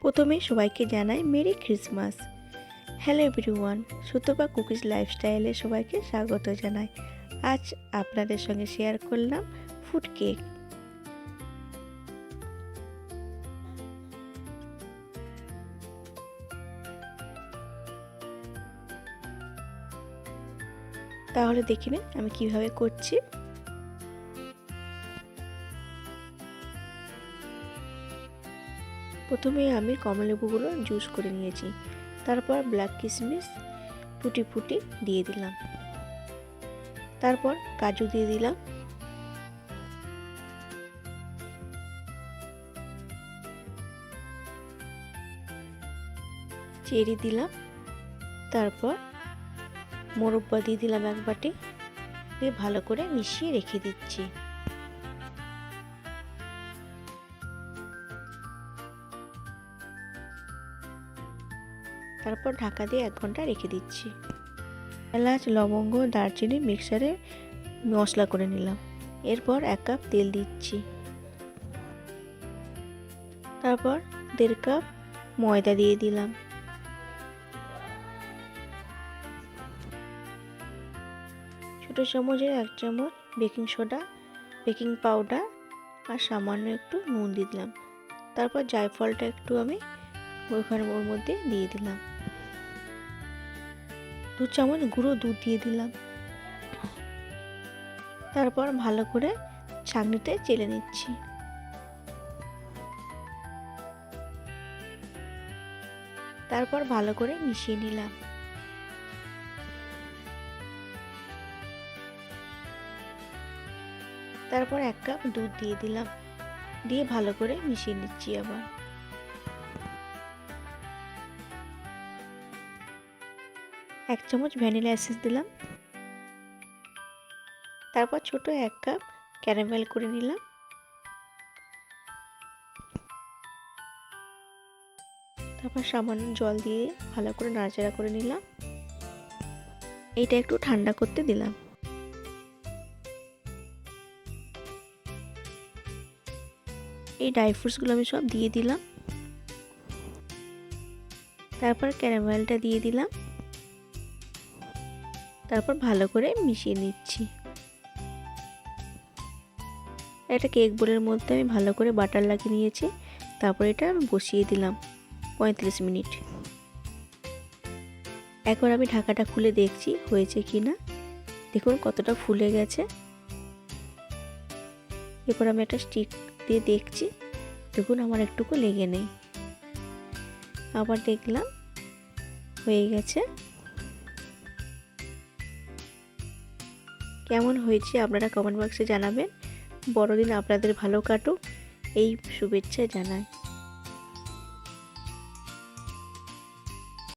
প্রথমে সবাইকে জানাই merry Christmas. Hello everyone, Sutapa cookies লাইফস্টাইলে সবাইকে স্বাগত জানাই। আজ আপনাদের সঙ্গে শেয়ার করলাম ফুড কেক। তাহলে দেখে নিন আমি কিভাবে করছি। প্রথমে আমি কমলালেবুগুলো জুস করে নিয়েছি, তারপর ব্ল্যাক কিশমিশ ফুটি ফুটি দিয়ে দিলাম, তারপর কাজু দিয়ে দিলাম, চেরি দিলাম, তারপর মোরব্বা দিয়ে দিলাম এক বাটি, দিয়ে ভালো করে মিশিয়ে রেখে দিচ্ছি। তারপর ঢাকা দিয়ে 1 ঘন্টা রেখে দিচ্ছি। এলাচ, লবঙ্গ, দারচিনি মিক্সারে মশলা করে নিলাম। এরপর 1 কাপ তেল দিচ্ছি, তারপর 1.5 কাপ ময়দা দিয়ে দিলাম, ছোটো চামচের 1 চামচ বেকিং সোডা, বেকিং পাউডার আর সামান্য একটু নুন দিয়ে দিলাম। তারপর জায়ফলটা একটু আমি ওর মধ্যে দিয়ে দিলাম। 2 চামচ গুঁড়ো দুধ দিয়ে দিলাম। তারপর ভালো করে ছাঁকনিতে চেলে নিচ্ছি। তারপর ভালো করে মিশিয়ে নিলাম। তারপর 1 কাপ দুধ দিয়ে দিলাম, দিয়ে ভালো করে মিশিয়ে নিচ্ছি। আবার 1 চামচ ভ্যানিলা এসেন্স দিলাম। তারপর ছোট 1 কাপ ক্যারামেল করে নিলাম। তারপর সামান্য জল দিয়ে ভালো করে নাড়াচাড়া করে নিলাম। এইটা একটু ঠান্ডা করতে দিলাম। এই ড্রাই ফ্রুটসগুলো আমি সব দিয়ে দিলাম। তারপর ক্যারামেলটা দিয়ে দিলাম। তারপর ভালো করে মিশিয়ে নিচ্ছি। একটা কেক বোলের মধ্যে আমি ভালো করে বাটার লাগিয়ে নিয়েছি। তারপর এটা বসিয়ে দিলাম 35 মিনিট। একবার আমি ঢাকাটা খুলে দেখছি হয়েছে কি না। দেখুন কতটা ফুলে গেছে। এরপর আমি একটা স্টিক দিয়ে দেখছি, দেখুন আমার একটুকু লেগে নেই। আবার দেখলাম হয়ে গেছে। কেমন হয়েছে আপনারা কমেন্ট বক্সে জানাবেন। বড়দিন আপনাদের ভালো কাটুক এই শুভেচ্ছা জানাই।